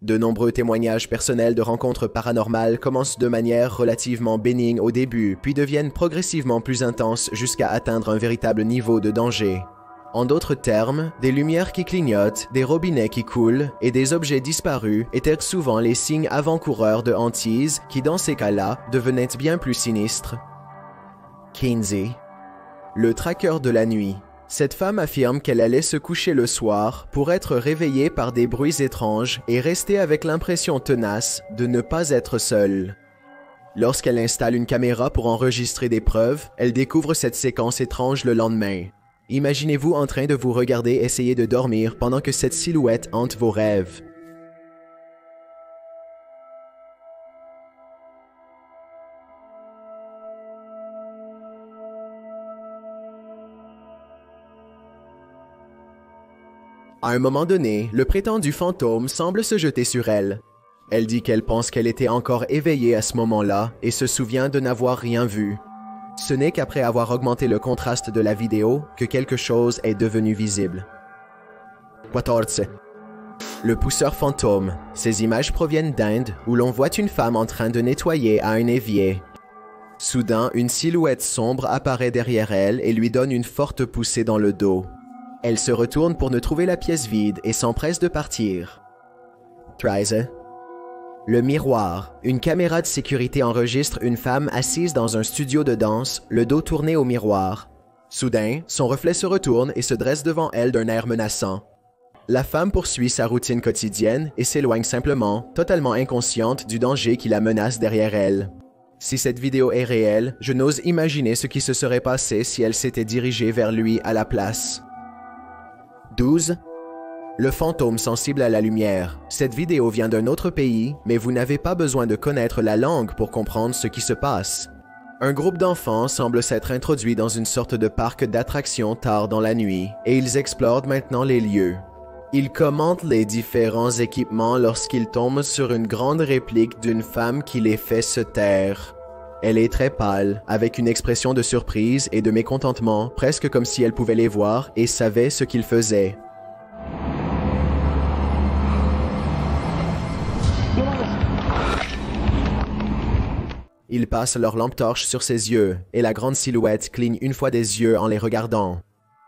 De nombreux témoignages personnels de rencontres paranormales commencent de manière relativement bénigne au début, puis deviennent progressivement plus intenses jusqu'à atteindre un véritable niveau de danger. En d'autres termes, des lumières qui clignotent, des robinets qui coulent et des objets disparus étaient souvent les signes avant-coureurs de hantises qui, dans ces cas-là, devenaient bien plus sinistres. Kinsey, le traqueur de la nuit. Cette femme affirme qu'elle allait se coucher le soir pour être réveillée par des bruits étranges et rester avec l'impression tenace de ne pas être seule. Lorsqu'elle installe une caméra pour enregistrer des preuves, elle découvre cette séquence étrange le lendemain. Imaginez-vous en train de vous regarder essayer de dormir pendant que cette silhouette hante vos rêves. À un moment donné, le prétendu fantôme semble se jeter sur elle. Elle dit qu'elle pense qu'elle était encore éveillée à ce moment-là et se souvient de n'avoir rien vu. Ce n'est qu'après avoir augmenté le contraste de la vidéo que quelque chose est devenu visible. 14. Le pousseur fantôme. Ces images proviennent d'Inde où l'on voit une femme en train de nettoyer à un évier. Soudain, une silhouette sombre apparaît derrière elle et lui donne une forte poussée dans le dos. Elle se retourne pour ne trouver la pièce vide et s'empresse de partir. 13. Le miroir. Une caméra de sécurité enregistre une femme assise dans un studio de danse, le dos tourné au miroir. Soudain, son reflet se retourne et se dresse devant elle d'un air menaçant. La femme poursuit sa routine quotidienne et s'éloigne simplement, totalement inconsciente du danger qui la menace derrière elle. Si cette vidéo est réelle, je n'ose imaginer ce qui se serait passé si elle s'était dirigée vers lui à la place. 12. Le fantôme sensible à la lumière. Cette vidéo vient d'un autre pays, mais vous n'avez pas besoin de connaître la langue pour comprendre ce qui se passe. Un groupe d'enfants semble s'être introduit dans une sorte de parc d'attractions tard dans la nuit, et ils explorent maintenant les lieux. Ils commentent les différents équipements lorsqu'ils tombent sur une grande réplique d'une femme qui les fait se taire. Elle est très pâle, avec une expression de surprise et de mécontentement, presque comme si elle pouvait les voir et savait ce qu'ils faisaient. Ils passent leur lampe torche sur ses yeux, et la grande silhouette cligne une fois des yeux en les regardant.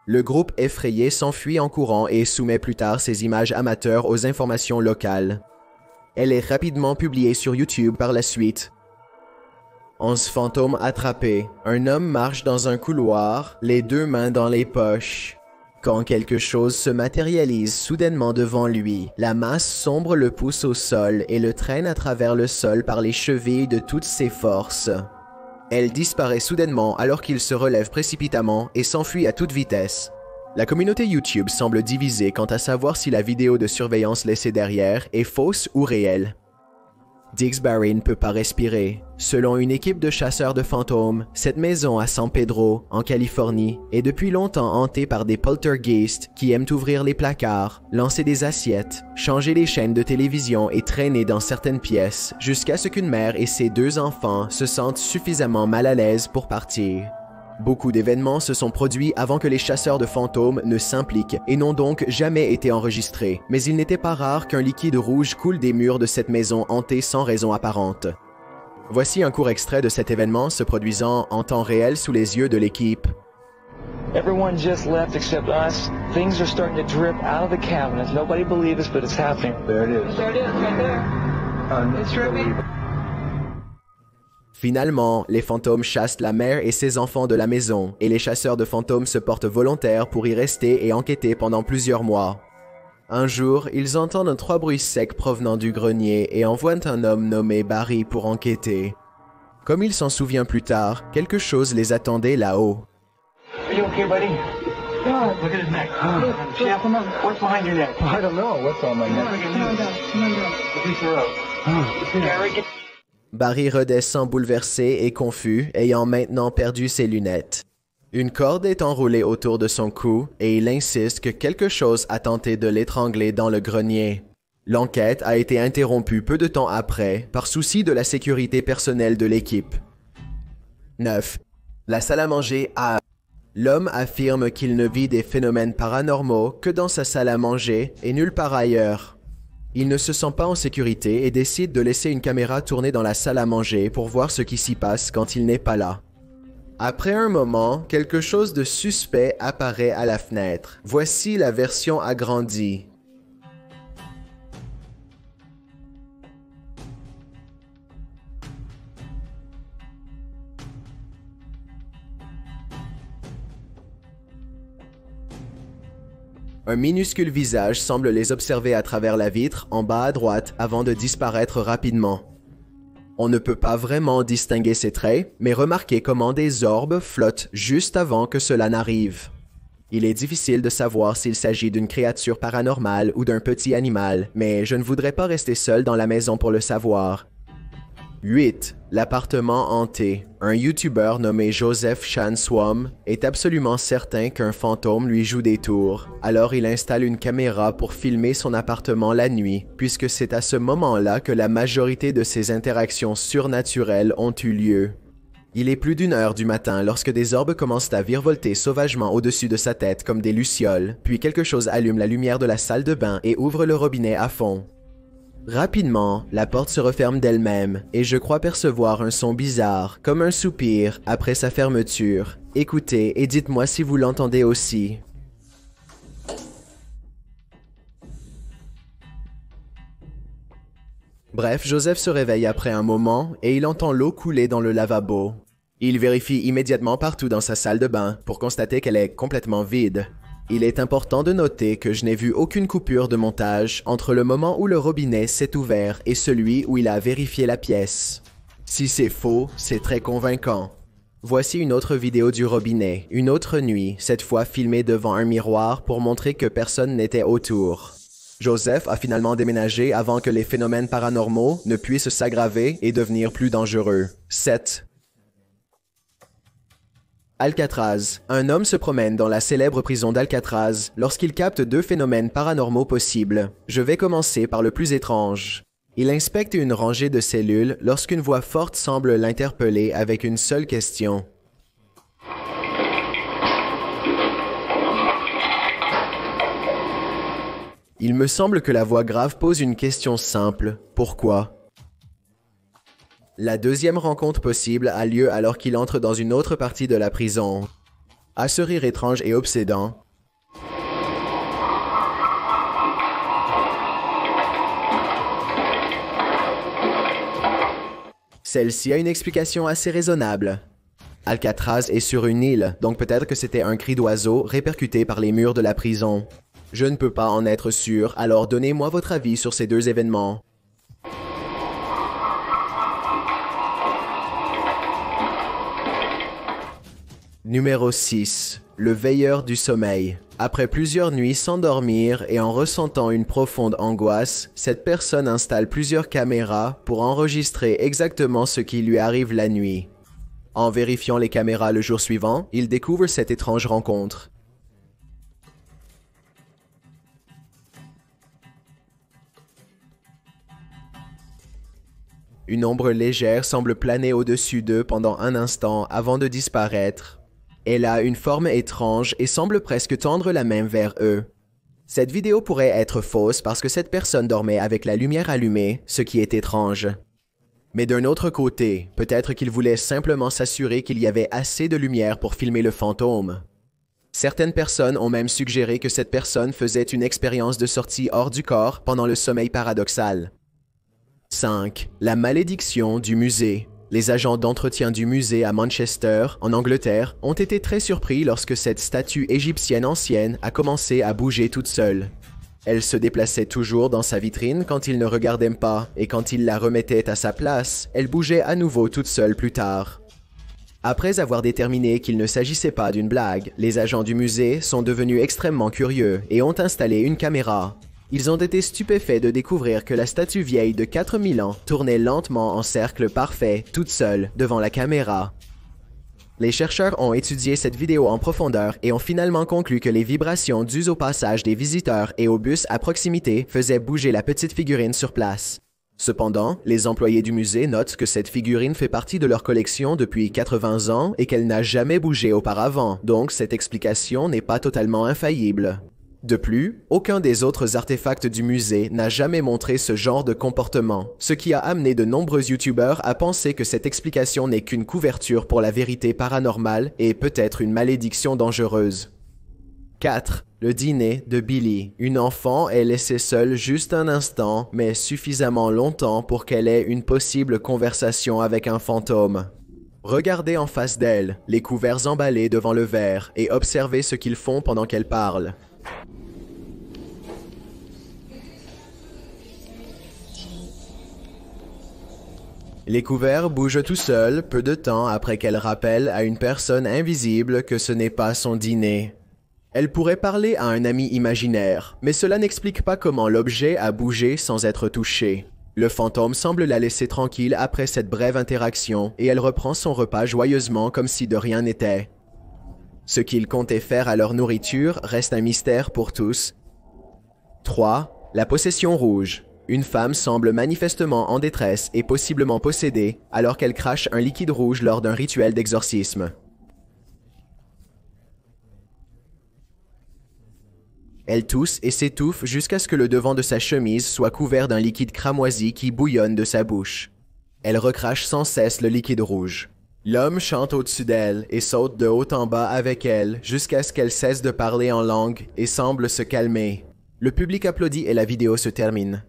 Le groupe effrayé s'enfuit en courant et soumet plus tard ces images amateurs aux informations locales. Elle est rapidement publiée sur YouTube par la suite. 11 fantômes attrapés. Un homme marche dans un couloir, les deux mains dans les poches. Quand quelque chose se matérialise soudainement devant lui, la masse sombre le pousse au sol et le traîne à travers le sol par les chevilles de toutes ses forces. Elle disparaît soudainement alors qu'il se relève précipitamment et s'enfuit à toute vitesse. La communauté YouTube semble divisée quant à savoir si la vidéo de surveillance laissée derrière est fausse ou réelle. Dixbury ne peut pas respirer. Selon une équipe de chasseurs de fantômes, cette maison à San Pedro, en Californie, est depuis longtemps hantée par des poltergeists qui aiment ouvrir les placards, lancer des assiettes, changer les chaînes de télévision et traîner dans certaines pièces, jusqu'à ce qu'une mère et ses 2 enfants se sentent suffisamment mal à l'aise pour partir. Beaucoup d'événements se sont produits avant que les chasseurs de fantômes ne s'impliquent et n'ont donc jamais été enregistrés, mais il n'était pas rare qu'un liquide rouge coule des murs de cette maison hantée sans raison apparente. Voici un court extrait de cet événement se produisant en temps réel sous les yeux de l'équipe. Everyone just left except us. Things are starting to drip out of the cabinets. Nobody believes us, but it's happening. There it is. There it is, right there. It's dripping. Finalement, les fantômes chassent la mère et ses enfants de la maison, et les chasseurs de fantômes se portent volontaires pour y rester et enquêter pendant plusieurs mois. Un jour, ils entendent 3 bruits secs provenant du grenier et envoient un homme nommé Barry pour enquêter. Comme il s'en souvient plus tard, quelque chose les attendait là-haut. Are you okay, buddy? God, look at his neck. Chef, what's behind your neck? I don't know. What's on my neck? Look at your throat. Eric. Barry redescend bouleversé et confus, ayant maintenant perdu ses lunettes. Une corde est enroulée autour de son cou et il insiste que quelque chose a tenté de l'étrangler dans le grenier. L'enquête a été interrompue peu de temps après par souci de la sécurité personnelle de l'équipe. 9. La salle à manger A. L'homme affirme qu'il ne vit des phénomènes paranormaux que dans sa salle à manger et nulle part ailleurs. Il ne se sent pas en sécurité et décide de laisser une caméra tourner dans la salle à manger pour voir ce qui s'y passe quand il n'est pas là. Après un moment, quelque chose de suspect apparaît à la fenêtre. Voici la version agrandie. Un minuscule visage semble les observer à travers la vitre en bas à droite avant de disparaître rapidement. On ne peut pas vraiment distinguer ses traits, mais remarquez comment des orbes flottent juste avant que cela n'arrive. Il est difficile de savoir s'il s'agit d'une créature paranormale ou d'un petit animal, mais je ne voudrais pas rester seul dans la maison pour le savoir. 8. L'appartement hanté. Un YouTuber nommé Joseph Chan Swam est absolument certain qu'un fantôme lui joue des tours. Alors il installe une caméra pour filmer son appartement la nuit, puisque c'est à ce moment-là que la majorité de ses interactions surnaturelles ont eu lieu. Il est plus d'1 heure du matin lorsque des orbes commencent à virevolter sauvagement au-dessus de sa tête comme des lucioles, puis quelque chose allume la lumière de la salle de bain et ouvre le robinet à fond. Rapidement, la porte se referme d'elle-même et je crois percevoir un son bizarre, comme un soupir, après sa fermeture. Écoutez et dites-moi si vous l'entendez aussi. Bref, Joseph se réveille après un moment et il entend l'eau couler dans le lavabo. Il vérifie immédiatement partout dans sa salle de bain pour constater qu'elle est complètement vide. Il est important de noter que je n'ai vu aucune coupure de montage entre le moment où le robinet s'est ouvert et celui où il a vérifié la pièce. Si c'est faux, c'est très convaincant. Voici une autre vidéo du robinet, une autre nuit, cette fois filmée devant un miroir pour montrer que personne n'était autour. Joseph a finalement déménagé avant que les phénomènes paranormaux ne puissent s'aggraver et devenir plus dangereux. 7. Alcatraz. Un homme se promène dans la célèbre prison d'Alcatraz lorsqu'il capte 2 phénomènes paranormaux possibles. Je vais commencer par le plus étrange. Il inspecte une rangée de cellules lorsqu'une voix forte semble l'interpeller avec une seule question. Il me semble que la voix grave pose une question simple. Pourquoi? La deuxième rencontre possible a lieu alors qu'il entre dans une autre partie de la prison. À ce rire étrange et obsédant, celle-ci a une explication assez raisonnable. Alcatraz est sur une île, donc peut-être que c'était un cri d'oiseau répercuté par les murs de la prison. Je ne peux pas en être sûr, alors donnez-moi votre avis sur ces 2 événements. Numéro 6. Le veilleur du sommeil. Après plusieurs nuits sans dormir et en ressentant une profonde angoisse, cette personne installe plusieurs caméras pour enregistrer exactement ce qui lui arrive la nuit. En vérifiant les caméras le jour suivant, il découvre cette étrange rencontre. Une ombre légère semble planer au-dessus d'eux pendant un instant avant de disparaître. Elle a une forme étrange et semble presque tendre la main vers eux. Cette vidéo pourrait être fausse parce que cette personne dormait avec la lumière allumée, ce qui est étrange. Mais d'un autre côté, peut-être qu'il voulait simplement s'assurer qu'il y avait assez de lumière pour filmer le fantôme. Certaines personnes ont même suggéré que cette personne faisait une expérience de sortie hors du corps pendant le sommeil paradoxal. 5. La malédiction du musée. Les agents d'entretien du musée à Manchester, en Angleterre, ont été très surpris lorsque cette statue égyptienne ancienne a commencé à bouger toute seule. Elle se déplaçait toujours dans sa vitrine quand il ne regardait pas, et quand il la remettait à sa place, elle bougeait à nouveau toute seule plus tard. Après avoir déterminé qu'il ne s'agissait pas d'une blague, les agents du musée sont devenus extrêmement curieux et ont installé une caméra. Ils ont été stupéfaits de découvrir que la statue vieille de 4000 ans tournait lentement en cercle parfait, toute seule, devant la caméra. Les chercheurs ont étudié cette vidéo en profondeur et ont finalement conclu que les vibrations dues au passage des visiteurs et au bus à proximité faisaient bouger la petite figurine sur place. Cependant, les employés du musée notent que cette figurine fait partie de leur collection depuis 80 ans et qu'elle n'a jamais bougé auparavant, donc cette explication n'est pas totalement infaillible. De plus, aucun des autres artefacts du musée n'a jamais montré ce genre de comportement, ce qui a amené de nombreux youtubeurs à penser que cette explication n'est qu'une couverture pour la vérité paranormale et peut-être une malédiction dangereuse. 4. Le dîner de Billy. Une enfant est laissée seule juste un instant, mais suffisamment longtemps pour qu'elle ait une possible conversation avec un fantôme. Regardez en face d'elle, les couverts emballés devant le verre, et observez ce qu'ils font pendant qu'elle parle. Les couverts bougent tout seuls peu de temps après qu'elle rappelle à une personne invisible que ce n'est pas son dîner. Elle pourrait parler à un ami imaginaire, mais cela n'explique pas comment l'objet a bougé sans être touché. Le fantôme semble la laisser tranquille après cette brève interaction et elle reprend son repas joyeusement comme si de rien n'était. Ce qu'ils comptaient faire à leur nourriture reste un mystère pour tous. 3. La possession rouge. Une femme semble manifestement en détresse et possiblement possédée alors qu'elle crache un liquide rouge lors d'un rituel d'exorcisme. Elle tousse et s'étouffe jusqu'à ce que le devant de sa chemise soit couvert d'un liquide cramoisi qui bouillonne de sa bouche. Elle recrache sans cesse le liquide rouge. L'homme chante au-dessus d'elle et saute de haut en bas avec elle jusqu'à ce qu'elle cesse de parler en langue et semble se calmer. Le public applaudit et la vidéo se termine.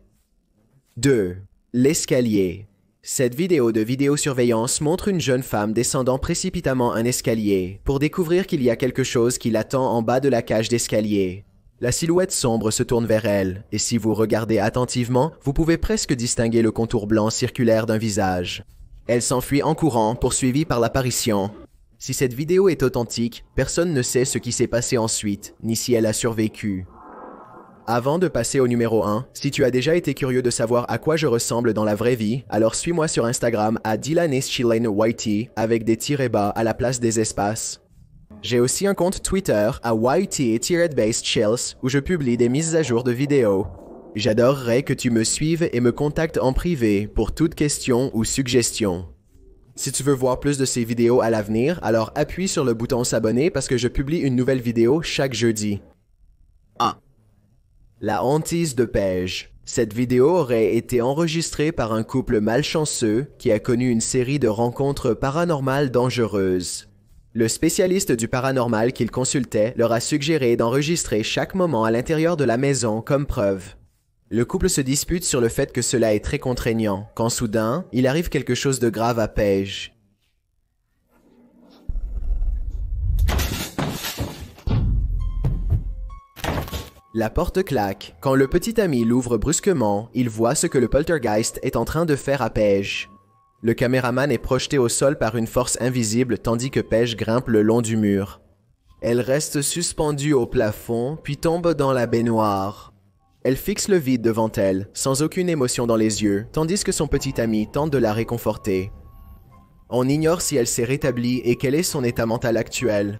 2. L'escalier. Cette vidéo de vidéosurveillance montre une jeune femme descendant précipitamment un escalier pour découvrir qu'il y a quelque chose qui l'attend en bas de la cage d'escalier. La silhouette sombre se tourne vers elle, et si vous regardez attentivement, vous pouvez presque distinguer le contour blanc circulaire d'un visage. Elle s'enfuit en courant, poursuivie par l'apparition. Si cette vidéo est authentique, personne ne sait ce qui s'est passé ensuite, ni si elle a survécu. Avant de passer au numéro 1, si tu as déjà été curieux de savoir à quoi je ressemble dans la vraie vie, alors suis-moi sur Instagram à DylanIsChillenYT avec des tirets bas à la place des espaces. J'ai aussi un compte Twitter à YT_chills où je publie des mises à jour de vidéos. J'adorerais que tu me suives et me contactes en privé pour toute question ou suggestion. Si tu veux voir plus de ces vidéos à l'avenir, alors appuie sur le bouton s'abonner parce que je publie une nouvelle vidéo chaque jeudi. 1. La hantise de Pej. Cette vidéo aurait été enregistrée par un couple malchanceux qui a connu une série de rencontres paranormales dangereuses. Le spécialiste du paranormal qu'ils consultaient leur a suggéré d'enregistrer chaque moment à l'intérieur de la maison comme preuve. Le couple se dispute sur le fait que cela est très contraignant, quand soudain, il arrive quelque chose de grave à Pej. La porte claque. Quand le petit ami l'ouvre brusquement, il voit ce que le poltergeist est en train de faire à Pej. Le caméraman est projeté au sol par une force invisible tandis que Pej grimpe le long du mur. Elle reste suspendue au plafond, puis tombe dans la baignoire. Elle fixe le vide devant elle, sans aucune émotion dans les yeux, tandis que son petit ami tente de la réconforter. On ignore si elle s'est rétablie et quel est son état mental actuel.